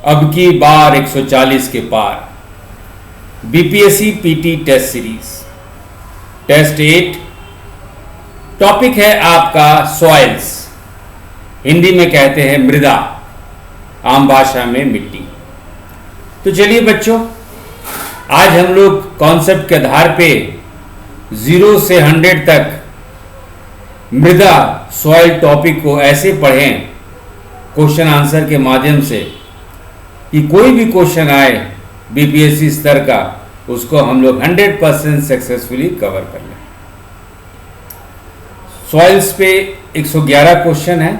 अब की बार 140 के पार BPSC PT test series test 8। Topic है आपका सॉइल्स, हिंदी में कहते हैं मृदा, आम भाषा में मिट्टी। तो चलिए बच्चों, आज हम लोग कॉन्सेप्ट के आधार पे 0 से 100 तक मृदा सॉइल टॉपिक को ऐसे पढ़ें क्वेश्चन आंसर के माध्यम से कि कोई भी क्वेश्चन आए बीपीएससी स्तर का, उसको हम लोग 100% सक्सेसफुली कवर कर लें। सॉइल्स पे 111 क्वेश्चन है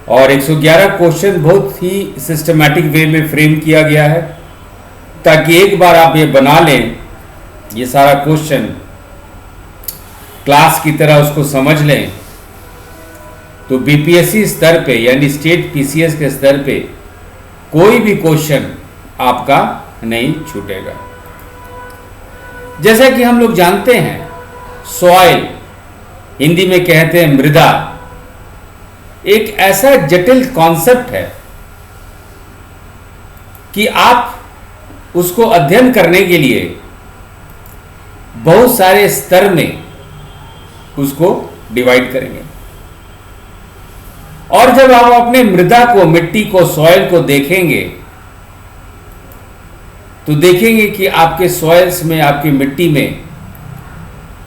और 111 क्वेश्चन बहुत ही सिस्टमैटिक वे में फ्रेम किया गया है ताकि एक बार आप ये बना लें, ये सारा क्वेश्चन क्लास की तरह उसको समझ लें, तो बीपीएससी स्तर पे यानी स्टेट पीसीएस के स्तर पे कोई भी क्वेश्चन आपका नहीं छूटेगा। जैसा कि हम लोग जानते हैं, सॉइल हिंदी में कहते हैं मृदा, एक ऐसा जटिल कॉन्सेप्ट है कि आप उसको अध्ययन करने के लिए बहुत सारे स्तर में उसको डिवाइड करेंगे। और जब आप अपने मृदा को, मिट्टी को, सॉइल को देखेंगे तो देखेंगे कि आपके सॉइल्स में, आपकी मिट्टी में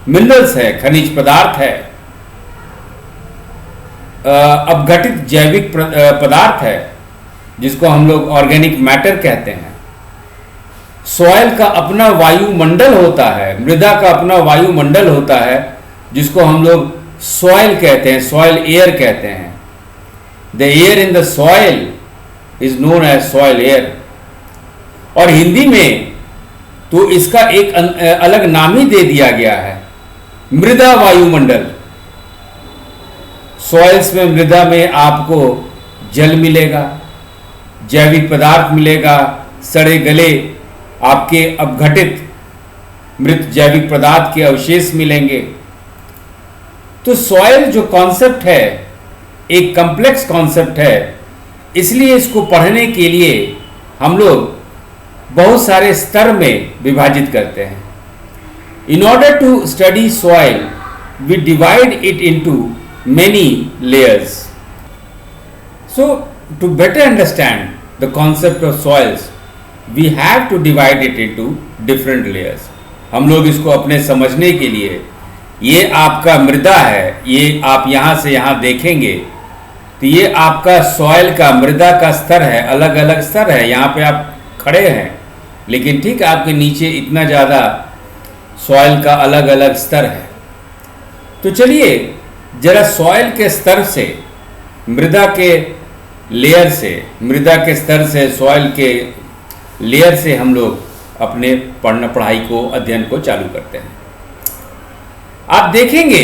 मिनरल्स है, खनिज पदार्थ है, अपघटित जैविक पदार्थ है जिसको हम लोग ऑर्गेनिक मैटर कहते हैं। सॉइल का अपना वायुमंडल होता है, मृदा का अपना वायुमंडल होता है जिसको हम लोग सॉइल कहते हैं, सॉइल एयर कहते हैं। The air in the soil is known as soil air. और हिंदी में तो इसका एक अलग नाम ही दे दिया गया है, मृदा वायुमंडल। सॉइल्स में, मृदा में आपको जल मिलेगा, जैविक पदार्थ मिलेगा, सड़े गले आपके अपघटित मृत जैविक पदार्थ के अवशेष मिलेंगे। तो सॉइल जो कॉन्सेप्ट है एक कॉम्प्लेक्स कॉन्सेप्ट है, इसलिए इसको पढ़ने के लिए हम लोग बहुत सारे स्तर में विभाजित करते हैं। In order to study soil we divide it into many layers. So to better understand the concept of soils, we have to divide it into different layers. हम लोग इसको अपने समझने के लिए, ये आपका मृदा है, ये आप यहाँ से यहाँ देखेंगे तो ये आपका सॉइल का, मृदा का स्तर है, अलग अलग स्तर है। यहाँ पे आप खड़े हैं लेकिन ठीक आपके नीचे इतना ज़्यादा सॉइल का अलग अलग स्तर है। तो चलिए जरा सॉइल के स्तर से, मृदा के लेयर से, मृदा के स्तर से, सॉइल के लेयर से हम लोग अपने पढ़ाई को, अध्ययन को चालू करते हैं। आप देखेंगे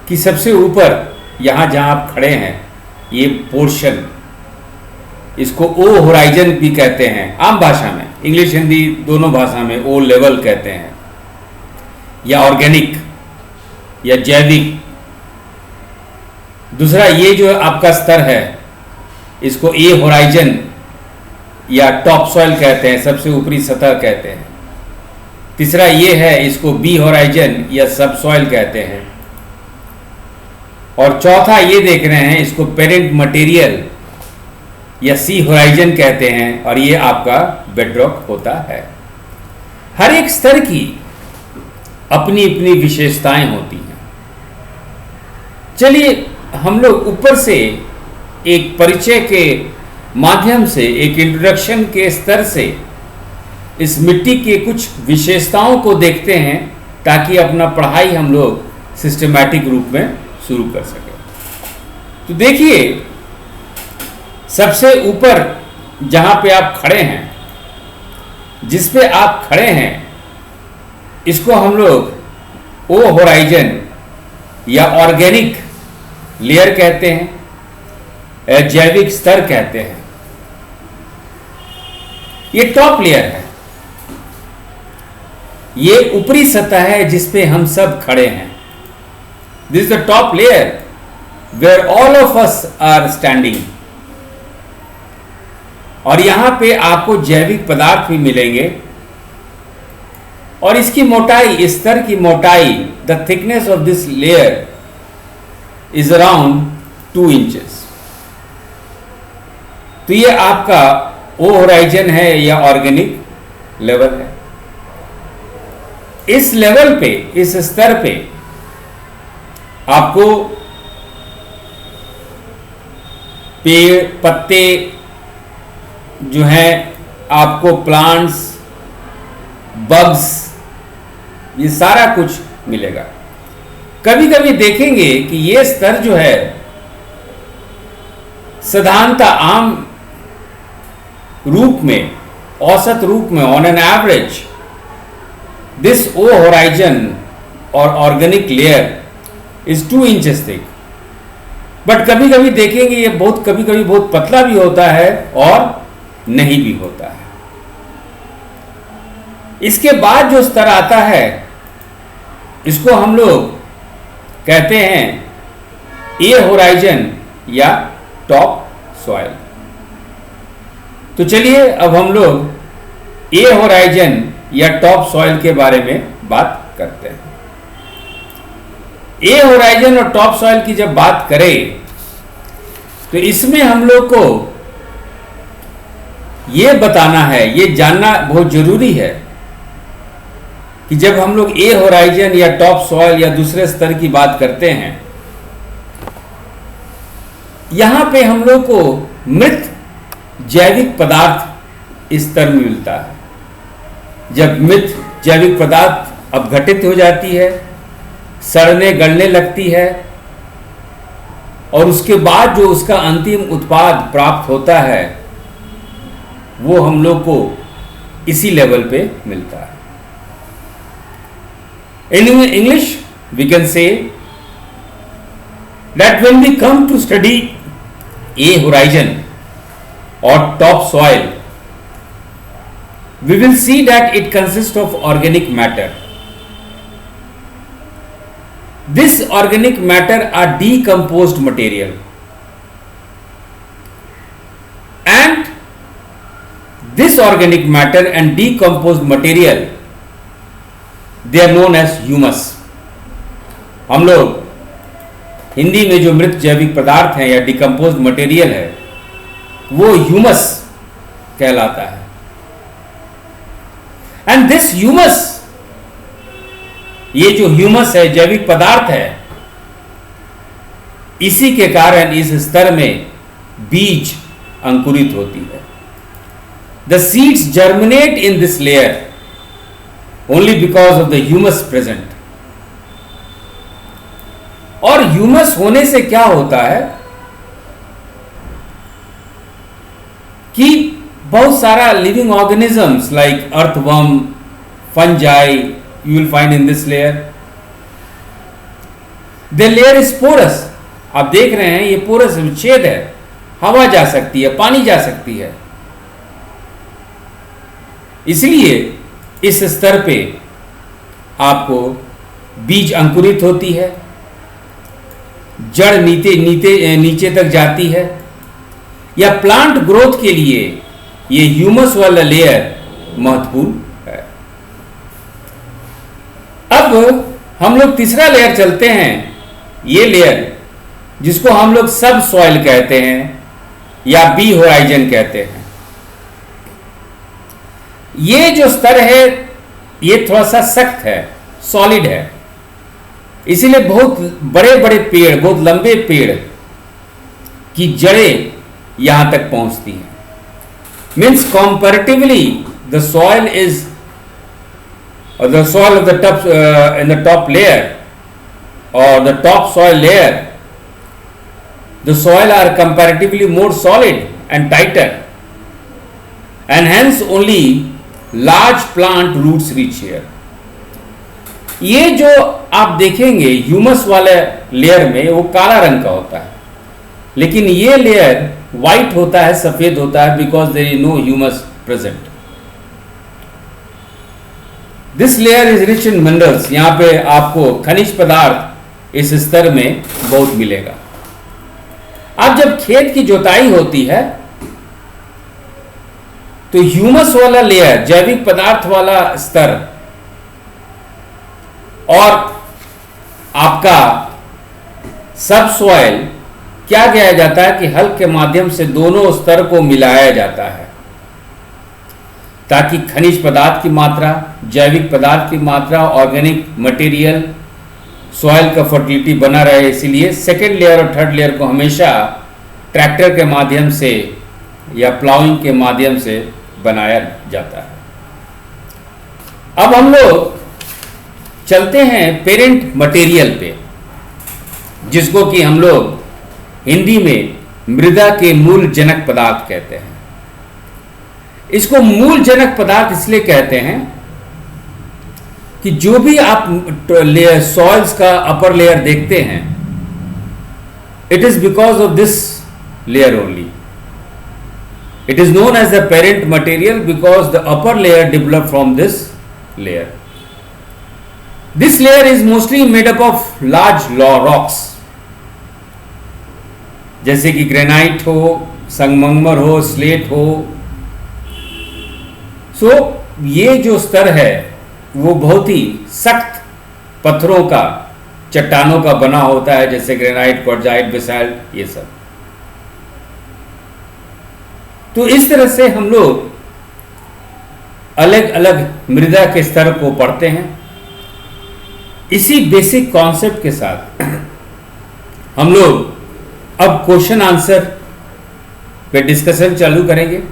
कि सबसे ऊपर यहाँ जहाँ आप खड़े हैं, ये पोर्शन, इसको ओ होराइजन भी कहते हैं आम भाषा में, इंग्लिश हिंदी दोनों भाषा में ओ लेवल कहते हैं, या ऑर्गेनिक या जैविक। दूसरा ये जो आपका स्तर है इसको ए होराइजन या टॉप सॉइल कहते हैं, सबसे ऊपरी सतह कहते हैं। तीसरा ये है, इसको बी होराइजन या सब सॉइल कहते हैं। और चौथा ये देख रहे हैं, इसको पेरेंट मटेरियल या सी होराइजन कहते हैं, और ये आपका बेडरॉक होता है। हर एक स्तर की अपनी अपनी विशेषताएं होती हैं। चलिए हम लोग ऊपर से एक परिचय के माध्यम से, एक इंट्रोडक्शन के स्तर से इस मिट्टी के कुछ विशेषताओं को देखते हैं ताकि अपना पढ़ाई हम लोग सिस्टमैटिक रूप में शुरू कर सकें। तो देखिए, सबसे ऊपर जहां पे आप खड़े हैं, जिस पे आप खड़े हैं, इसको हम लोग ओ होराइजन या ऑर्गेनिक लेयर कहते हैं, जैविक स्तर कहते हैं। ये टॉप लेयर है, ये ऊपरी सतह है जिस पे हम सब खड़े हैं। This is the top layer where all of us are standing. और यहां पे आपको जैविक पदार्थ भी मिलेंगे और इसकी मोटाई, इस स्तर की मोटाई, the thickness of this layer is around 2 inches. तो ये आपका ओ होराइजन है या ऑर्गेनिक लेवल है। इस लेवल पे, इस स्तर पे आपको पेड़, पत्ते जो हैं, आपको प्लांट्स, बग्स, ये सारा कुछ मिलेगा। कभी कभी देखेंगे कि ये स्तर जो है साधारणतः आम रूप में, औसत रूप में, on an average this O horizon or organic layer is 2 inches thick. But कभी कभी देखेंगे ये कभी कभी बहुत पतला भी होता है और नहीं भी होता है। इसके बाद जो स्तर आता है इसको हम लोग कहते हैं ए होराइजन या टॉप सॉइल। तो चलिए अब हम लोग ए होराइजन या टॉप सॉइल के बारे में बात करते हैं। ए होराइजन और टॉप सॉइल की जब बात करें तो इसमें हम लोग को यह बताना है, यह जानना बहुत जरूरी है कि जब हम लोग ए होराइजन या टॉप सॉइल या दूसरे स्तर की बात करते हैं, यहां पे हम लोग को मृत जैविक पदार्थ इस स्तर में मिलता है। जब मृत जैविक पदार्थ अपघटित हो जाती है, सड़ने गलने लगती है और उसके बाद जो उसका अंतिम उत्पाद प्राप्त होता है वो हम लोग को इसी लेवल पे मिलता है। In English, we can say that when we come to study a horizon or top soil, we will see that it consists of organic matter. This organic matter are decomposed material, and this organic matter and decomposed material they are known as humus. हम लोग हिंदी में जो मृत जैविक पदार्थ हैं या decomposed material है वो ह्यूमस कहलाता है। एंड दिस ह्यूमस, ये जो ह्यूमस है, जैविक पदार्थ है, इसी के कारण इस स्तर में बीज अंकुरित होती है। The seeds germinate in this layer only because of the humus present. और ह्यूमस होने से क्या होता है कि बहुत सारा living organisms like earthworm, fungi you will find in this layer. The layer is porous. आप देख रहे हैं ये पोरस छेद है, हवा जा सकती है, पानी जा सकती है। इसलिए इस स्तर पे आपको बीज अंकुरित होती है, जड़ नीचे तक जाती है, या प्लांट ग्रोथ के लिए ये ह्यूमस वाला लेयर महत्वपूर्ण है। अब हम लोग तीसरा लेयर चलते हैं। ये लेयर जिसको हम लोग सब सॉइल कहते हैं या बी होराइजन कहते हैं। ये जो स्तर है ये थोड़ा सा सख्त है, सॉलिड है, इसीलिए बहुत बड़े बड़े पेड़, बहुत लंबे पेड़ की जड़ें यहां तक पहुंचती हैं। Means comparatively the soil is the soil of the top in the top layer or the top soil layer, the soil are comparatively more solid and tighter and hence only large plant roots reach here. ये जो आप देखेंगे humus वाले layer में वो काला रंग का होता है, लेकिन ये लेयर व्हाइट होता है, सफेद होता है, because there is no humus present. This layer is rich in minerals. यहां पे आपको खनिज पदार्थ इस स्तर में बहुत मिलेगा। अब जब खेत की जोताई होती है तो ह्यूमस वाला लेयर, जैविक पदार्थ वाला स्तर, और आपका सब सॉइल क्या किया जाता है कि हल के माध्यम से दोनों स्तर को मिलाया जाता है ताकि खनिज पदार्थ की मात्रा, जैविक पदार्थ की मात्रा, ऑर्गेनिक मटेरियल, सॉइल का फर्टिलिटी बना रहे। इसीलिए सेकेंड लेयर और थर्ड लेयर को हमेशा ट्रैक्टर के माध्यम से या प्लाउइंग के माध्यम से बनाया जाता है। अब हम लोग चलते हैं पेरेंट मटेरियल पे, जिसको कि हम लोग हिंदी में मृदा के मूल जनक पदार्थ कहते हैं। इसको मूल जनक पदार्थ इसलिए कहते हैं कि जो भी आप सॉइल्स का अपर लेयर देखते हैं, it is because of this layer only. It is known as the parent material because the upper layer develop from this layer. This layer is mostly made up of large rocks, जैसे कि granite हो, संगमरमर हो, slate हो। सो ये जो स्तर है वो बहुत ही सख्त पत्थरों का, चट्टानों का बना होता है, जैसे ग्रेनाइट, क्वार्टजाइट, बेसाल्ट, ये सब। तो इस तरह से हम लोग अलग अलग मृदा के स्तर को पढ़ते हैं। इसी बेसिक कॉन्सेप्ट के साथ हम लोग अब क्वेश्चन आंसर पे डिस्कशन चालू करेंगे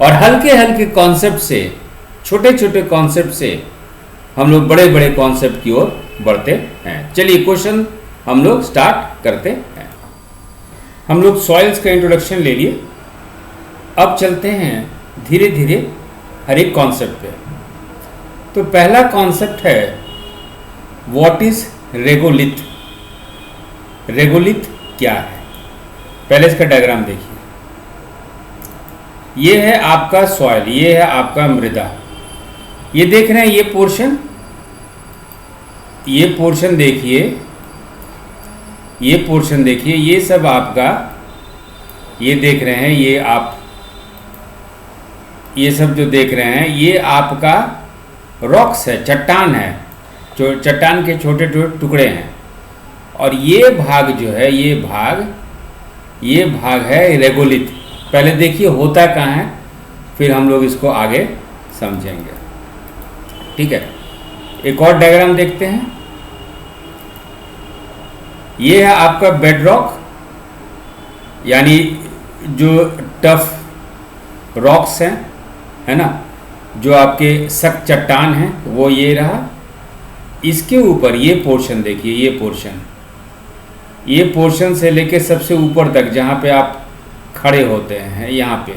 और हल्के हल्के कॉन्सेप्ट से, छोटे छोटे कॉन्सेप्ट से हम लोग बड़े बड़े कॉन्सेप्ट की ओर बढ़ते हैं। चलिए क्वेश्चन हम लोग स्टार्ट करते हैं। हम लोग सॉइल्स का इंट्रोडक्शन ले लिए, अब चलते हैं धीरे धीरे हर एक कॉन्सेप्ट पे। तो पहला कॉन्सेप्ट है व्हाट इज रेगोलिथ। रेगोलिथ क्या है? पहले इसका डायग्राम देखिए। ये है आपका सॉइल, ये है आपका मृदा। ये देख रहे हैं ये पोर्शन, ये पोर्शन देखिए, ये पोर्शन देखिए, ये सब आपका, ये देख रहे हैं, ये आप ये सब जो देख रहे हैं ये आपका रॉक्स है, चट्टान है, जो चट्टान के छोटे छोटे टुकड़े हैं। और ये भाग जो है, ये भाग है रेगोलिथ। पहले देखिए होता कहाँ है, फिर हम लोग इसको आगे समझेंगे। ठीक है, एक और डायग्राम देखते हैं। ये है आपका बेड रॉक, यानी जो टफ रॉक्स हैं, है ना, जो आपके सख्त चट्टान हैं, वो ये रहा। इसके ऊपर ये पोर्शन देखिए, ये पोर्शन से लेके सबसे ऊपर तक जहाँ पे आप खड़े होते हैं, यहाँ पे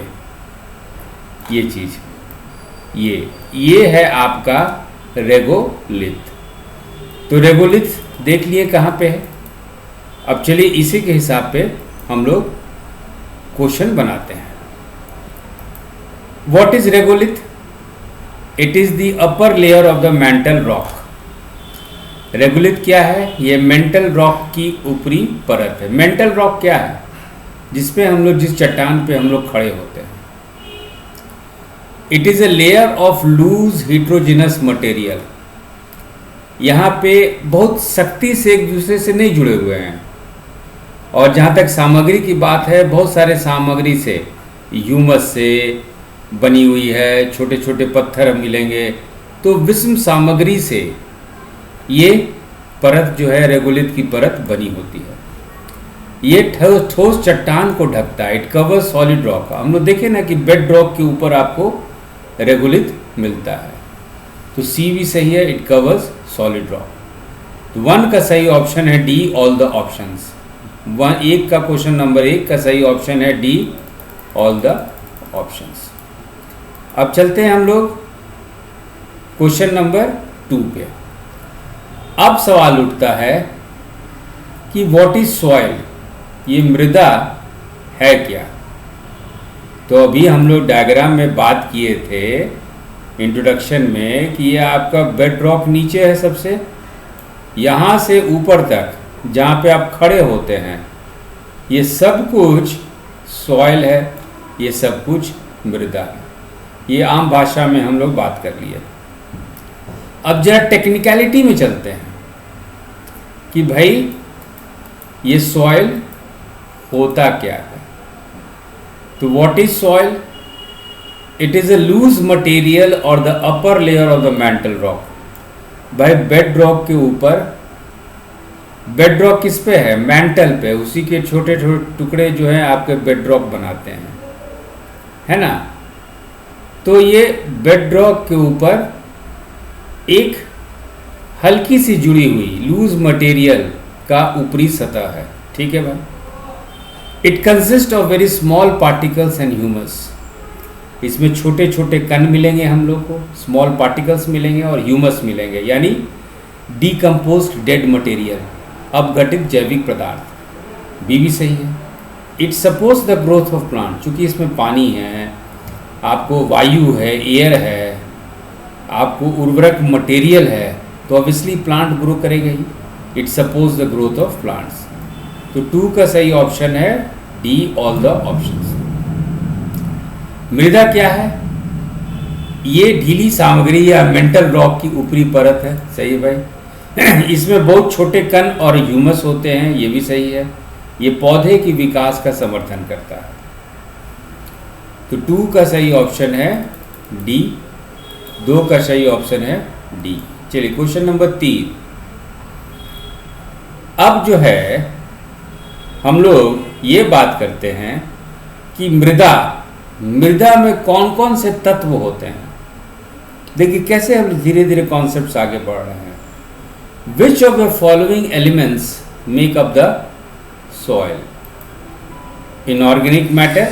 ये चीज़, ये है आपका रेगोलिथ। तो रेगोलिथ देख लिए कहाँ पे है। अब चलिए इसी के हिसाब पे हम लोग क्वेश्चन बनाते हैं। What is regolith? It is the upper layer of the mental rock. Regolith क्या है? ये मेंटल रॉक की ऊपरी परत है। मेंटल रॉक क्या है? जिसपे हम लोग, जिस चट्टान पे हम लोग खड़े होते हैं। It is a layer of loose heterogeneous material. यहाँ पे बहुत सख्ती से एक दूसरे से नहीं जुड़े हुए हैं। और जहाँ तक सामग्री की बात है, बहुत सारे सामग्री से, ह्यूमस से बनी हुई है, छोटे छोटे पत्थर मिलेंगे। तो विषम सामग्री से ये परत जो है, रेगोलिथ की परत बनी होती है। ये ठोस चट्टान को ढकता है। It cover solid rock. हम लोग देखें ना कि बेड रॉक के ऊपर आपको रेगोलिथ मिलता है। तो सी भी सही है, इट कवर्स सॉलिड रॉक। तो 1 का सही ऑप्शन है डी, ऑल द ऑप्शंस। 1 का क्वेश्चन नंबर 1 का सही ऑप्शन है डी, ऑल द ऑप्शंस। अब चलते हैं हम लोग क्वेश्चन नंबर 2 पे। अब सवाल उठता है कि व्हाट इज सॉइल? ये मृदा है क्या? तो अभी हम लोग डायग्राम में बात किए थे इंट्रोडक्शन में कि ये आपका बेड रॉक नीचे है सबसे, यहाँ से ऊपर तक जहाँ पे आप खड़े होते हैं, ये सब कुछ सॉइल है, ये सब कुछ मृदा है। ये आम भाषा में हम लोग बात कर लिए। अब जरा टेक्निकलिटी में चलते हैं कि भाई ये सॉइल होता क्या है। तो what is soil? It is a loose material or the upper layer of the mantle rock. भाई बेड रॉक के ऊपर, बेड रॉक किस पे है? मैंटल पे। उसी के छोटे छोटे टुकड़े जो हैं आपके बेड रॉक बनाते हैं, है ना। तो ये बेड रॉक के ऊपर एक हल्की सी जुड़ी हुई लूज मटेरियल का ऊपरी सतह है, ठीक है भाई। It consist of very small particles and humus. इसमें छोटे छोटे कण मिलेंगे हम लोग को, स्मॉल पार्टिकल्स मिलेंगे और ह्यूमस मिलेंगे, यानी डीकम्पोज्ड डेड मटेरियल, अपघटित जैविक पदार्थ। बी भी सही है। It supports the growth of plant. चूँकि इसमें पानी है, आपको वायु है, एयर है, आपको उर्वरक मटेरियल है, तो ऑब्वियसली प्लांट ग्रो करेगा ही। It supports the growth of plants. तो 2 का सही ऑप्शन है डी, ऑल द ऑप्शंस। मृदा क्या है? ये ढीली सामग्री या मेंटल रॉक की ऊपरी परत है, सही है भाई। इसमें बहुत छोटे कण और ह्यूमस होते हैं, ये भी सही है। ये पौधे की विकास का समर्थन करता है। तो 2 का सही ऑप्शन है डी, 2 का सही ऑप्शन है डी। चलिए क्वेश्चन नंबर 3। अब जो है हम लोग ये बात करते हैं कि मृदा में कौन कौन से तत्व होते हैं। देखिए कैसे हम धीरे धीरे कॉन्सेप्ट्स आगे बढ़ रहे हैं। विच of the following elements make up the soil? Inorganic matter.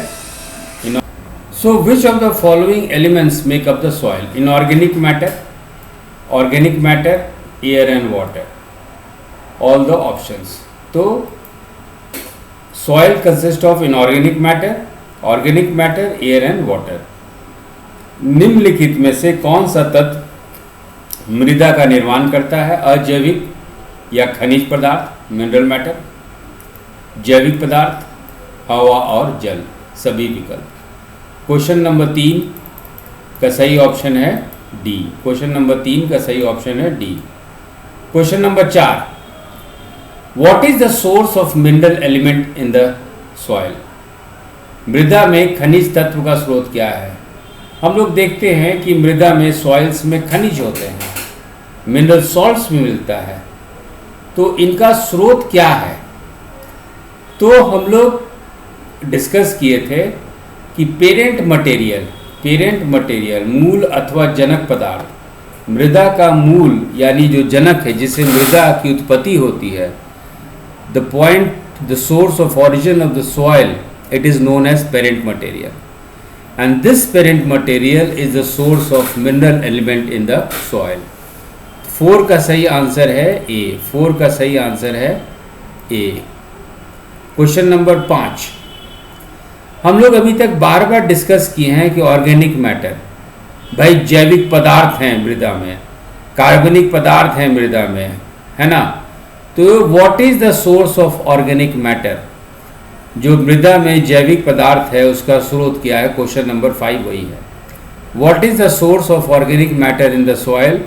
So which of the following elements make up the soil? Inorganic matter, organic matter, air and water. All the options. तो soil consists of inorganic matter, organic matter, air and water. निम्नलिखित में से कौन सा तत्व मृदा का निर्माण करता है? अजैविक या खनिज पदार्थ, मिनरल मैटर, जैविक पदार्थ, हवा और जल, सभी विकल्प। क्वेश्चन नंबर 3 का सही ऑप्शन है डी। क्वेश्चन नंबर 3 का सही ऑप्शन है D. Question number 4, what is the source of mineral element in the soil? मृदा में खनिज तत्व का स्रोत क्या है? हम लोग देखते हैं कि मृदा में सॉइल्स में खनिज होते हैं, मिनरल सॉल्ट्स भी मिलता है। तो इनका स्रोत क्या है? तो हम लोग डिस्कस किए थे कि पेरेंट मटेरियल मूल अथवा जनक पदार्थ, मृदा का मूल यानी जो जनक है जिससे मृदा की उत्पत्ति होती है, the source of origin of the soil, it is known as parent material, and this parent material is the source of mineral element in the soil. 4 का सही आंसर है ए। 4 का सही आंसर है ए। क्वेश्चन नंबर 5, हम लोग अभी तक बार बार डिस्कस किए हैं कि ऑर्गेनिक मैटर, भाई जैविक पदार्थ हैं मृदा में, कार्बनिक पदार्थ हैं मृदा में, है ना। तो what is the source of organic matter? जो मृदा में जैविक पदार्थ है उसका स्रोत क्या है? क्वेश्चन नंबर 5 वही है। What is the source of organic matter in the soil?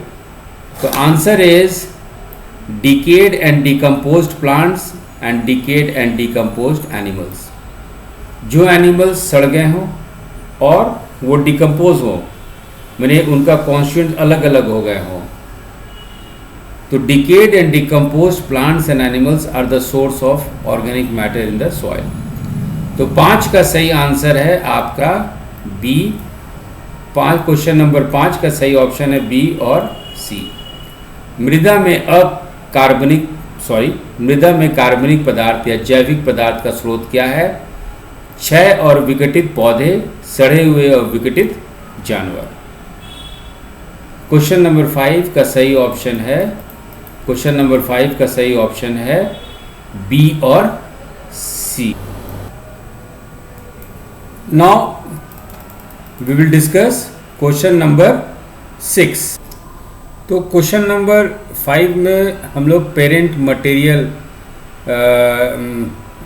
तो answer is decayed and decomposed plants and decayed and decomposed animals. जो एनिमल्स सड़ गए हों और वो डिकम्पोज हों, मैंने उनका कॉन्स्टिट्यूएंट अलग अलग हो गए हों, तो decayed and decomposed plants and animals are the source of organic matter in the soil. तो 5 का सही आंसर है आपका बी। 5, क्वेश्चन नंबर 5 का सही ऑप्शन है बी और सी। मृदा में कार्बनिक पदार्थ या जैविक पदार्थ का स्रोत क्या है? क्षय और विघटित पौधे, सड़े हुए और विघटित जानवर। क्वेश्चन नंबर 5 का सही ऑप्शन है, क्वेश्चन नंबर 5 का सही ऑप्शन है बी और C. Now we will discuss question number 6। तो क्वेश्चन नंबर 5 में हम लोग पेरेंट मटेरियल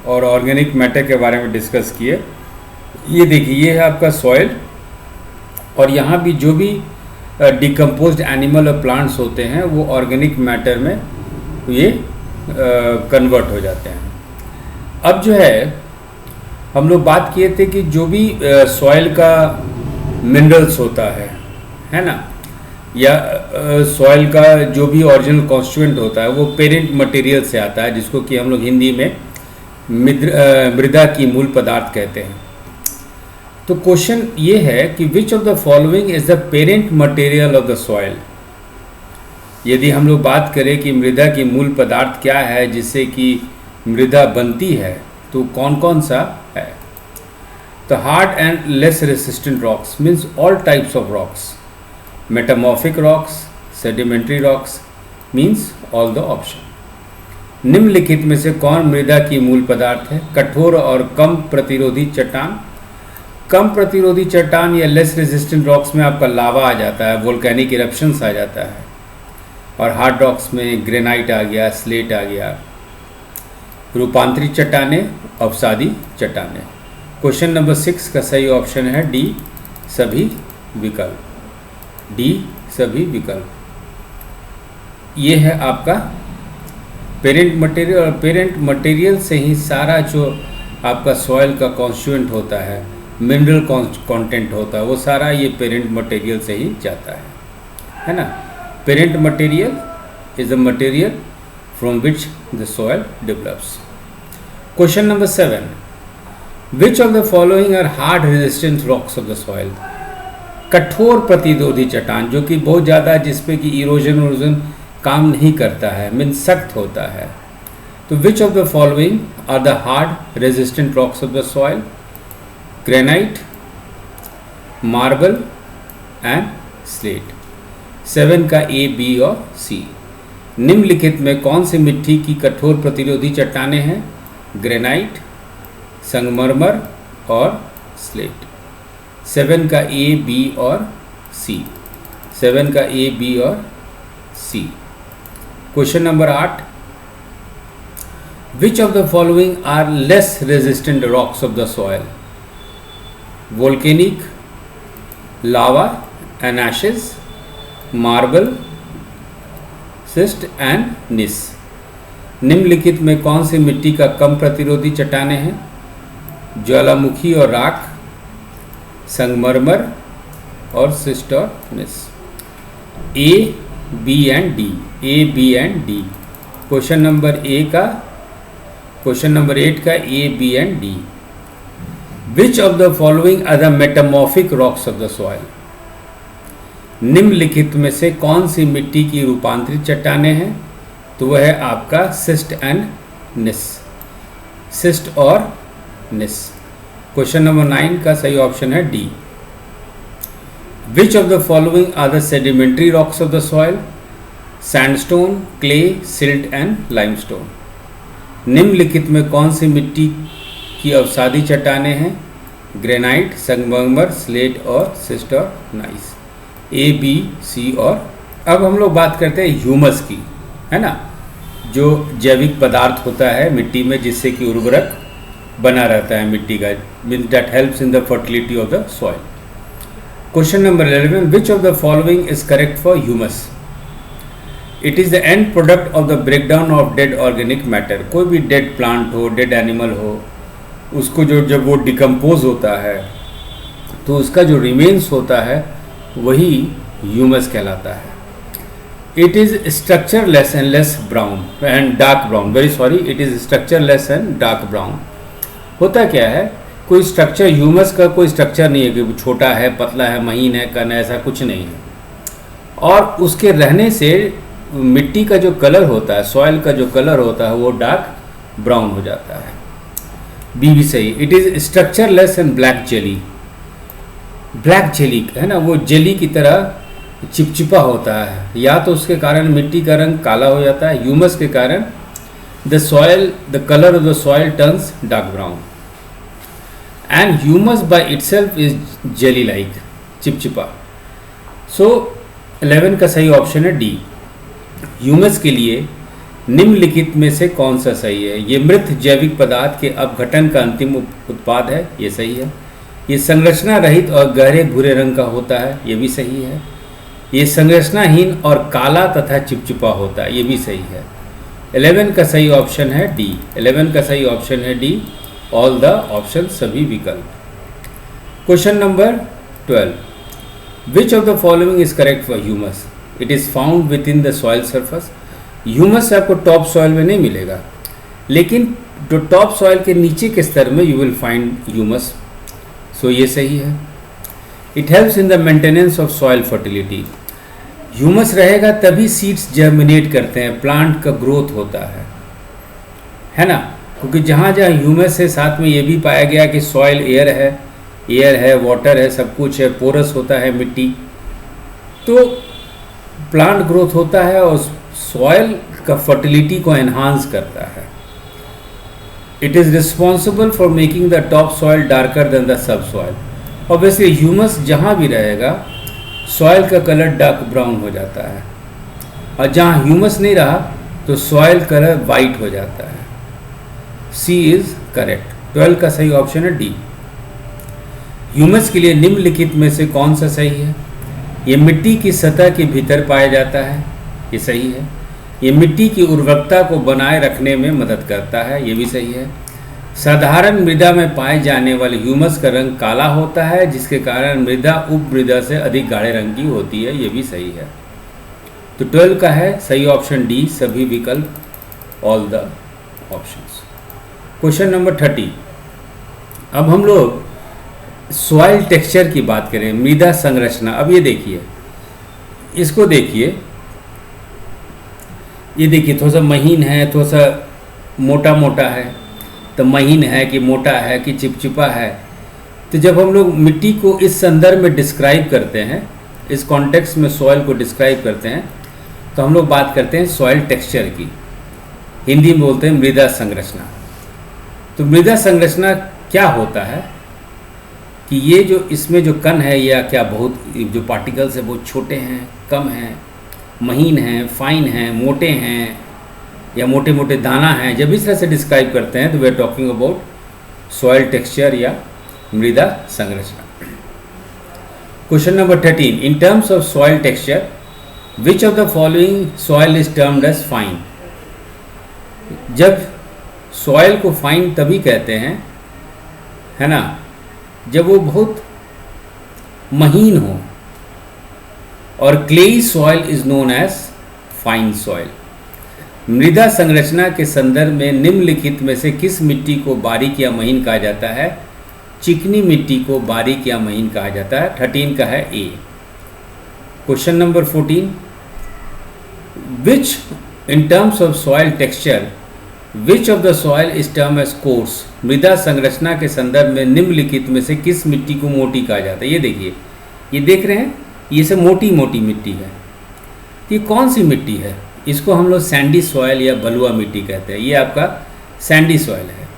और ऑर्गेनिक मैटर के बारे में डिस्कस किए। ये देखिए, ये है आपका सॉइल, और यहाँ भी जो भी डिकम्पोज्ड एनिमल और प्लांट्स होते हैं वो ऑर्गेनिक मैटर में ये कन्वर्ट हो जाते हैं। अब जो है हम लोग बात किए थे कि जो भी सॉइल का मिनरल्स होता है ना, या सॉइल का जो भी ओरिजिनल कॉन्स्टिट्यूएंट होता है वो पेरेंट मटेरियल से आता है, जिसको कि हम लोग हिंदी में मृदा की मूल पदार्थ कहते हैं। तो क्वेश्चन ये है कि विच of the following is the parent material of the soil. यदि हम लोग बात करें कि मृदा की मूल पदार्थ क्या है जिससे कि मृदा बनती है, तो कौन कौन सा है। तो hard and less resistant rocks means all types of rocks, metamorphic rocks, sedimentary rocks means all the option. निम्नलिखित में से कौन मृदा की मूल पदार्थ है। कठोर और कम प्रतिरोधी चट्टान। कम प्रतिरोधी चट्टान या लेस रेजिस्टेंट रॉक्स में आपका लावा आ जाता है, वोल्केनिक इरप्शंस आ जाता है, और हार्ड रॉक्स में ग्रेनाइट आ गया, स्लेट आ गया। रूपांतरित चट्टानें, अवसादी चट्टानें। क्वेश्चन नंबर 6 का सही ऑप्शन है डी, सभी विकल्प। डी, सभी विकल्प। ये है आपका पेरेंट मटेरियल, और पेरेंट मटेरियल से ही सारा जो आपका सॉइल का कॉन्स्टिट्यूएंट होता है, मिनरल कंटेंट होता है, वो सारा ये पेरेंट मटेरियल से ही जाता है ना। Parent material is the material from which the soil develops. Question number 7, which of the following are hard resistant rocks of the soil. कठोर प्रतिरोधी चट्टान, जो कि बहुत ज़्यादा जिसपे कि इरोजन काम नहीं करता है, मीन सख्त होता है। तो which of the following are the hard resistant rocks of the soil. Granite, marble and slate. 7 का ए, बी और सी। निम्नलिखित में कौन सी मिट्टी की कठोर प्रतिरोधी चट्टानें हैं। ग्रेनाइट, संगमरमर और स्लेट। 7 का ए, बी और सी। 7 का ए, बी और C. Question number 8, which of the following are less resistant rocks of the soil. Volcanic, lava and ashes, marble, schist and gneiss. निम्नलिखित में कौन सी मिट्टी का कम प्रतिरोधी चट्टानें हैं। ज्वालामुखी और राख, संगमरमर और सिस्ट और gneiss. A, B and D. A, B and D. Question number 8 का A, B and D. Which of the following are the metamorphic rocks of the soil. निम्नलिखित में से कौन सी मिट्टी की रूपांतरित चट्टानें हैं। तो वह है आपका सिस्ट एंड निस। सिस्ट और निस। क्वेश्चन नंबर 9 का सही ऑप्शन है D. Which of the following are the sedimentary rocks of the soil. Sandstone, clay, silt and limestone. निम्नलिखित में कौन सी मिट्टी की अवसादी चट्टानें हैं। ग्रेनाइट, संगमरमर, स्लेट और सिस्ट और नाइस। ए, बी, सी और। अब हम लोग बात करते हैं ह्यूमस की, है ना, जो जैविक पदार्थ होता है मिट्टी में जिससे कि उर्वरक बना रहता है मिट्टी का, means that helps in the fertility of the soil. Question number 11, which of the following is correct for humus. It is the end product of the breakdown of dead organic matter. कोई भी dead plant हो, dead animal हो, उसको जब वो decompose होता है तो उसका जो रिमेन्स होता है वही ह्यूमस कहलाता है। It is structureless and less brown and dark brown. Very sorry, it is structureless and dark brown. होता क्या है, कोई स्ट्रक्चर, ह्यूमस का कोई स्ट्रक्चर नहीं है कि वो छोटा है, पतला है, महीन है, कन है, ऐसा कुछ नहीं है। और उसके रहने से मिट्टी का जो कलर होता है, सॉइल का जो कलर होता है वो डार्क ब्राउन हो जाता है। बी भी सही। It is structureless and black jelly. Black jelly है ना, वो जेली की तरह चिपचिपा होता है, या तो उसके कारण मिट्टी का रंग काला हो जाता है, ह्यूमस के कारण the colour of the soil turns dark brown. And humus by itself is jelly like, चिपचिपा। सो 11 का सही ऑप्शन है डी। ह्यूमस के लिए निम्नलिखित में से कौन सा सही है। ये मृत जैविक पदार्थ के अपघटन का अंतिम उत्पाद है, ये सही है। ये संरचना रहित और गहरे भूरे रंग का होता है, ये भी सही है। ये संरचनाहीन और काला तथा चिपचिपा होता है, ये भी सही है। 11 का सही ऑप्शन है डी। 11 का सही ऑप्शन है डी, ऑल द ऑप्शन, सभी विकल्प। Question number 12, which of the following is correct for humus? It is found with in the soil surface. Humus आपको टॉप सॉइल में नहीं मिलेगा, लेकिन जो टॉप सॉइल के नीचे के स्तर में यू विल फाइंड ह्यूमस, सो ये सही है। It helps in the maintenance of soil fertility. Humus रहेगा तभी सीड्स जर्मिनेट करते हैं, प्लांट का ग्रोथ होता है ना, क्योंकि जहाँ जहाँ ह्यूमस है साथ में ये भी पाया गया कि सॉइल एयर है, वाटर है, सब कुछ है, पोरस होता है मिट्टी, तो प्लांट ग्रोथ होता है और सॉइल का फर्टिलिटी को एनहांस करता है। It is responsible for making the top soil darker then the sub soil. Obviously humus जहाँ भी रहेगा सॉइल का कलर डार्क ब्राउन हो जाता है, और जहाँ ह्यूमस नहीं रहा तो सॉइल कलर वाइट हो जाता है। सी इज़ करेक्ट। 12 का सही ऑप्शन है डी। ह्यूमस के लिए निम्नलिखित में से कौन सा सही है? ये मिट्टी की सतह के भीतर पाया जाता है, ये सही है। ये मिट्टी की उर्वरकता को बनाए रखने में मदद करता है, ये भी सही है। साधारण मृदा में पाए जाने वाले ह्यूमस का रंग काला होता है, जिसके कारण मृदा उप मृदा से अधिक गाढ़े रंग की होती है, ये भी सही है। तो 12 का है सही ऑप्शन डी, सभी विकल्प, all the options. Question number 30, अब हम लोग सॉइल टेक्सचर की बात करें, मृदा संरचना। अब ये देखिए, इसको देखिए, ये देखिए थोड़ा सा महीन है, थोड़ा सा मोटा मोटा है, तो महीन है कि मोटा है कि चिपचिपा है। तो जब हम लोग मिट्टी को इस संदर्भ में डिस्क्राइब करते हैं, इस कॉन्टेक्स्ट में सॉइल को डिस्क्राइब करते हैं, तो हम लोग बात करते हैं सॉइल टेक्सचर की, हिंदी में बोलते हैं मृदा संरचना। तो मृदा संरचना क्या होता है कि ये जो इसमें जो कण है या क्या बहुत जो पार्टिकल्स है बहुत छोटे हैं, कम हैं, महीन हैं, फाइन हैं, मोटे हैं या मोटे मोटे दाना हैं, जब इस तरह से डिस्क्राइब करते हैं तो we are talking about soil texture या मृदा संरचना। Question number 13, in terms of soil texture which of the following soil is termed as fine? जब सॉइल को फाइन तभी कहते हैं, है ना, जब वो बहुत महीन हो, और clayey soil is known as fine soil. मृदा संरचना के संदर्भ में निम्नलिखित में से किस मिट्टी को बारीक या महीन कहा जाता है? चिकनी मिट्टी को बारीक या महीन कहा जाता है। 13 का है A. Question number 14, which in terms of soil texture which of the soil is term as coarse? मृदा संरचना के संदर्भ में निम्नलिखित में से किस मिट्टी को मोटी कहा जाता है? ये देखिए, ये देख रहे हैं, ये सब मोटी मोटी मिट्टी है। ये कौन सी मिट्टी है? इसको हम लोग सैंडी सॉइल या बलुआ मिट्टी कहते हैं। ये आपका सैंडी सॉइल है।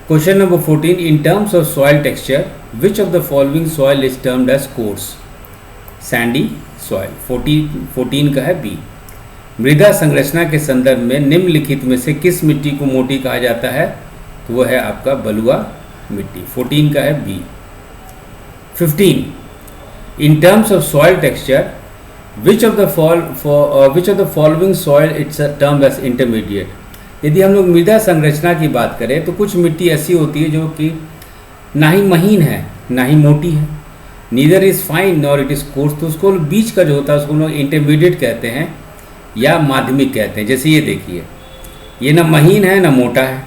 Question number 14, in terms of soil texture which of the following soil is termed as coarse? Sandy soil. 14 का है बी। मृदा संरचना के संदर्भ में निम्नलिखित में से किस मिट्टी को मोटी कहा जाता है? तो वो है आपका बलुआ मिट्टी। 14 का है B. 15, in terms of soil texture which of the following soil it's termed as intermediate? यदि हम लोग मृदा संरचना की बात करें तो कुछ मिट्टी ऐसी होती है जो कि ना ही महीन है ना ही मोटी है, neither is fine nor it is course, तो उसको बीच का जो होता है उसको लोग इंटरमीडिएट कहते हैं या माध्यमिक कहते हैं। जैसे ये देखिए, ये ना महीन है ना मोटा है।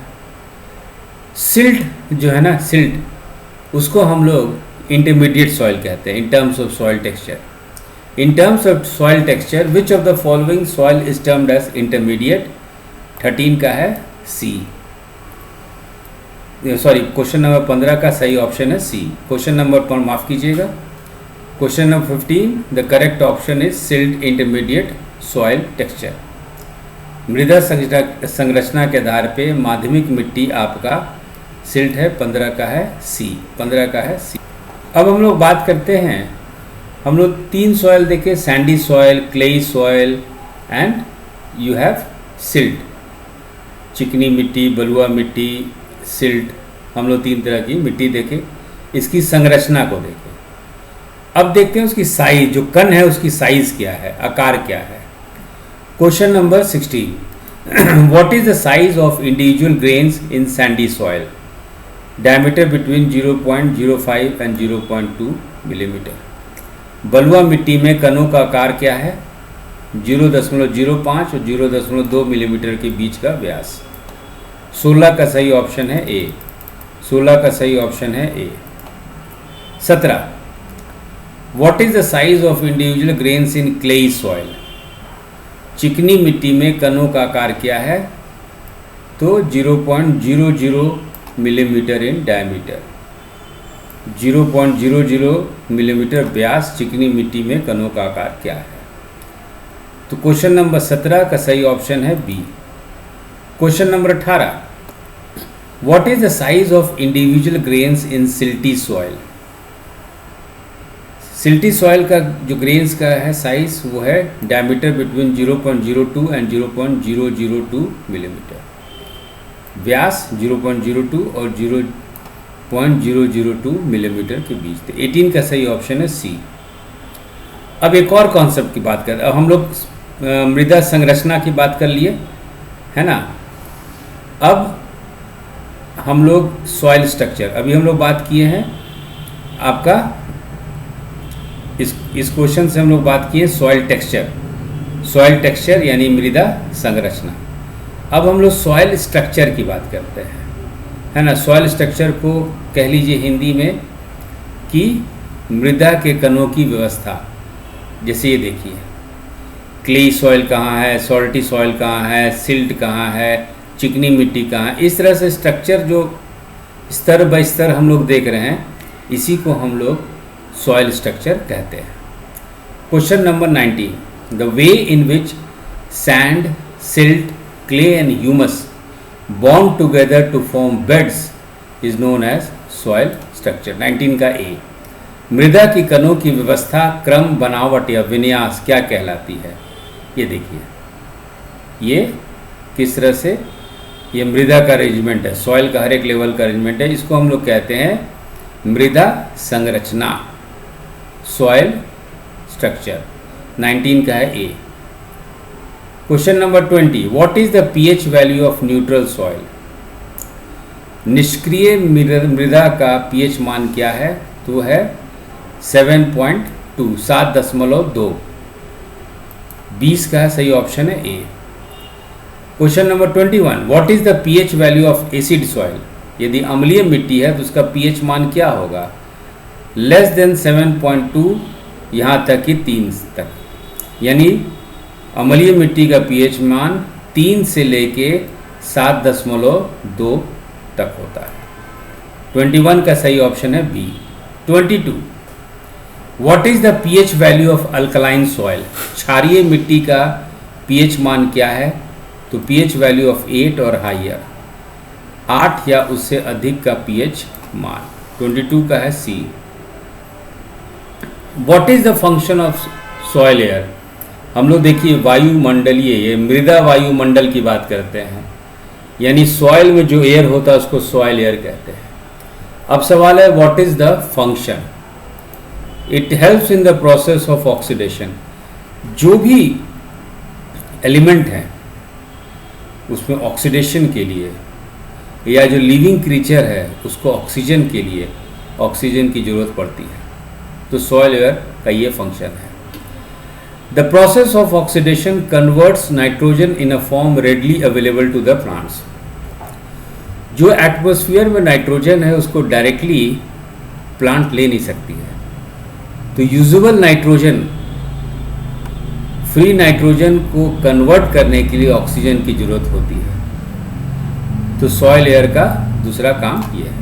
सिल्ट जो है ना, सिल्ट, उसको हम लोग इंटरमीडिएट सॉइल कहते हैं in terms of soil texture. In terms of soil texture which of the following soil is termed as intermediate? 13 का है सी, सॉरी क्वेश्चन नंबर 15 का सही ऑप्शन है सी। क्वेश्चन नंबर माफ कीजिएगा, question number 15, the correct option is silt intermediate soil texture. मृदा संरचना के आधार पे माध्यमिक मिट्टी आपका सिल्ट है। 15 का है सी। 15 का है सी। अब हम लोग बात करते हैं, हम लोग 3 सॉइल देखे, Sandy soil, clayey soil and you have silt. चिकनी मिट्टी, बलुआ मिट्टी, सिल्ट, हम लोग 3 तरह की मिट्टी देखे। इसकी संरचना को देखें। अब देखते हैं उसकी साइज, जो कण है उसकी साइज क्या है, आकार क्या है। Question number 16, what is the size of individual grains in sandy soil, diameter between 0.05 and 0.2 millimetre. बलुआ मिट्टी में कणों का आकार क्या है, 0.05 और 0.2 मिलीमीटर के बीच का व्यास। 16 का सही ऑप्शन है ए। 16 का सही ऑप्शन है ए। 17, what is the size of individual grains in clayey soil, चिकनी मिट्टी में कणों का आकार क्या है, तो 0.00 मिलीमीटर इन डायमीटर, 0.00 मिलीमीटर व्यास चिकनी मिट्टी में कणों का आकार क्या है। तो क्वेश्चन नंबर 17 का सही ऑप्शन है B. Question number 18, what is the size of individual grains in silty soil. Silty soil का जो ग्रेन्स का है साइज वो है डायमीटर बिटवीन 0.02 एंड 0.002 मिलीमीटर, व्यास 0.02 और 0.002 मिलीमीटर के बीच थे। 18 का सही ऑप्शन है सी। अब एक और कॉन्सेप्ट की बात करें। अब हम लोग मृदा संरचना की बात कर लिए, है ना। अब हम लोग सॉइल स्ट्रक्चर, अभी हम लोग बात किए हैं आपका इस क्वेश्चन से हम लोग बात किए सॉइल टेक्सचर। सॉइल टेक्सचर यानी मृदा संरचना। अब हम लोग सॉइल स्ट्रक्चर की बात करते हैं, है ना। सॉइल स्ट्रक्चर को कह लीजिए हिंदी में कि मृदा के कणों की व्यवस्था। जैसे ये देखिए, क्लेई सॉइल कहाँ है, सॉल्टी सॉइल कहाँ है, सिल्ट कहाँ है, चिकनी मिट्टी कहाँ है। इस तरह से स्ट्रक्चर जो स्तर बाय स्तर हम लोग देख रहे हैं, इसी को हम लोग सॉइल स्ट्रक्चर कहते हैं। Question number 19, the way in which sand, silt, clay and humus bond together to form beds is known as soil structure. 19 का ए। मृदा की कणों की व्यवस्था, क्रम, बनावट या विन्यास क्या कहलाती है। ये देखिए, ये किस तरह से ये मृदा का अरेंजमेंट है, सॉइल का हर एक लेवल का अरेंजमेंट है। इसको हम लोग कहते हैं मृदा संरचना, सॉइल स्ट्रक्चर। 19 का है A. Question number 20, what is the pH value of neutral soil. निष्क्रिय मृदा का पीएच मान क्या है, तो है 7.2, 7.2। 20 का सही ऑप्शन है A. Question number 21, what is the pH value of acid soil. यदि अम्लीय मिट्टी है तो उसका पीएच मान क्या होगा, लेस देन 7.2 यहाँ तक कि 3 तक। यानी अम्लीय मिट्टी का पीएच मान 3 से लेके 7.2 तक होता है। 21 का सही ऑप्शन है B. 22, what is the pH value of alkaline soil. क्षारीय मिट्टी का पीएच मान क्या है, तो पीएच वैल्यू ऑफ 8 और हाइयर, 8 या उससे अधिक का पीएच मान। 22 का है C. What is the function of soil air. हम लोग देखिए वायुमंडलीय, ये मृदा वायुमंडल की बात करते हैं, यानी सॉइल में जो एयर होता है उसको सॉइल एयर कहते हैं। अब सवाल है what is the function. It helps in the process of oxidation. जो भी एलिमेंट है उसमें ऑक्सीडेशन के लिए, या जो लिविंग क्रीचर है उसको ऑक्सीजन के लिए ऑक्सीजन की ज़रूरत पड़ती है, तो सॉइल एयर का ये फंक्शन है। The process of oxidation converts nitrogen in a form readily available to the plants. जो एटमॉस्फेयर में नाइट्रोजन है उसको डायरेक्टली प्लांट ले नहीं सकती है, तो यूजुअल नाइट्रोजन, फ्री नाइट्रोजन को कन्वर्ट करने के लिए ऑक्सीजन की जरूरत होती है। तो सॉइल एयर का दूसरा काम ये है।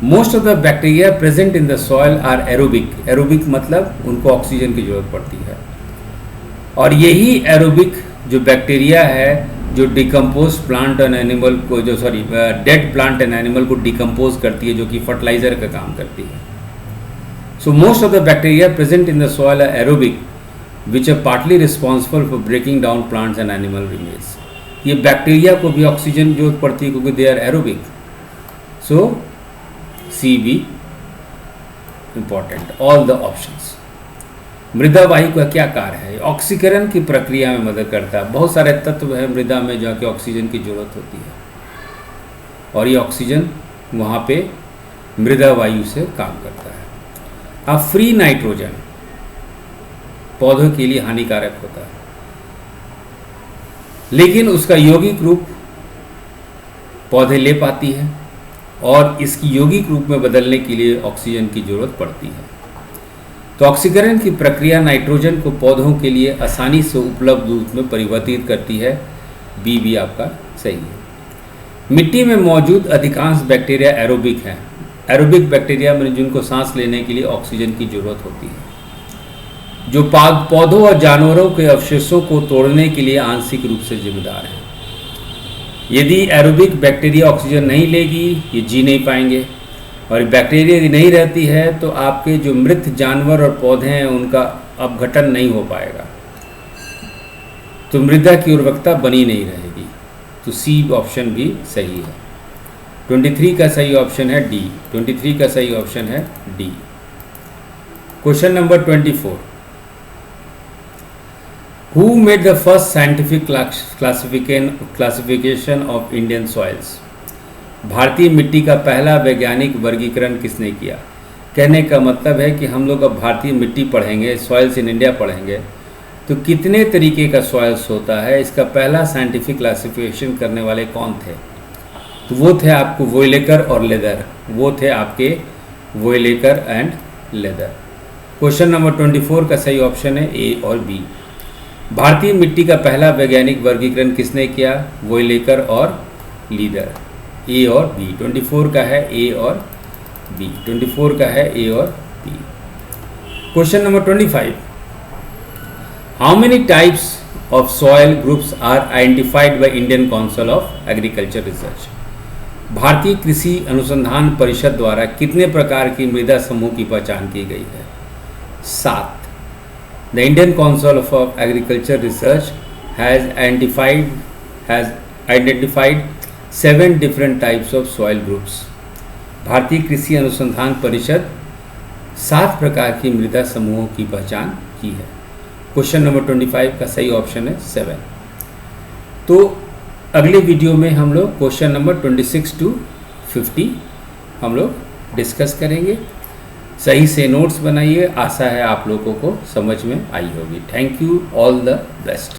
Most of the bacteria present in the soil are aerobic. Aerobic मतलब उनको ऑक्सीजन की जरूरत पड़ती है, और यही एरोबिक जो बैक्टीरिया है जो डिकम्पोज प्लांट एंड एनिमल को, जो डेड प्लांट एंड एनिमल को डिकम्पोज करती है, जो कि फर्टिलाइजर का काम करती है। So most of the bacteria present in the soil are aerobic which are partly responsible for breaking down plants and animal remains। ये बैक्टीरिया को भी ऑक्सीजन की जरूरत पड़ती है क्योंकि they are aerobic. So C B important, all the options. मृदा वायु का क्या कार्य है? ऑक्सीकरण की प्रक्रिया में मदद करता है। बहुत सारे तत्व है मृदा में जहाँ की ऑक्सीजन की जरूरत होती है, और ये ऑक्सीजन वहाँ पे मृदा वायु से काम करता है। अब फ्री नाइट्रोजन पौधों के लिए हानिकारक होता है, लेकिन उसका यौगिक रूप पौधे ले पाती है, और इसकी यौगिक रूप में बदलने के लिए ऑक्सीजन की जरूरत पड़ती है। तो ऑक्सीकरण की प्रक्रिया नाइट्रोजन को पौधों के लिए आसानी से उपलब्ध रूप में परिवर्तित करती है। बी भी आपका सही है। मिट्टी में मौजूद अधिकांश बैक्टीरिया एरोबिक हैं। एरोबिक बैक्टीरिया में जिनको सांस लेने के लिए ऑक्सीजन की जरूरत होती है, जो पौधों और जानवरों के अवशेषों को तोड़ने के लिए आंशिक रूप से जिम्मेदार हैं। यदि एरोबिक बैक्टीरिया ऑक्सीजन नहीं लेगी, ये जी नहीं पाएंगे, और बैक्टीरिया यदि नहीं रहती है तो आपके जो मृत जानवर और पौधे हैं उनका अपघटन नहीं हो पाएगा, तो मृदा की उर्वरकता बनी नहीं रहेगी। तो सी ऑप्शन भी सही है। 23 का सही ऑप्शन है डी। 23 का सही ऑप्शन है D. Question number 24, Who made the first scientific classification of Indian soils? भारतीय मिट्टी का पहला वैज्ञानिक वर्गीकरण किसने किया? कहने का मतलब है कि हम लोग अब भारतीय मिट्टी पढ़ेंगे, सॉइल्स इन इंडिया पढ़ेंगे, तो कितने तरीके का सॉइल्स होता है, इसका पहला साइंटिफिक क्लासिफिकेशन करने वाले कौन थे? तो वो थे आपको वोइलेकर और लेदर। वो थे आपके वोइलेकर एंड लेदर। क्वेश्चन नंबर 24 का सही ऑप्शन है ए और बी। भारतीय मिट्टी का पहला वैज्ञानिक वर्गीकरण किसने किया? वोइलेकर और लीदर। ए और बी। 24 का है ए और बी। 24 का है ए और B. Question number 25, how many types of soil groups are identified by Indian Council of Agriculture Research? भारतीय कृषि अनुसंधान परिषद द्वारा कितने प्रकार की मृदा समूह की पहचान की गई है? 7। The Indian Council of Agriculture Research has identified 7 different types of soil groups. भारतीय कृषि अनुसंधान परिषद 7 प्रकार की मृदा समूहों की पहचान की है। क्वेश्चन नंबर 25 का सही ऑप्शन है 7। तो अगले वीडियो में हम लोग क्वेश्चन नंबर 26 to 50 हम लोग डिस्कस करेंगे। सही से नोट्स बनाइए। आशा है आप लोगों को समझ में आई होगी। Thank you, all the best.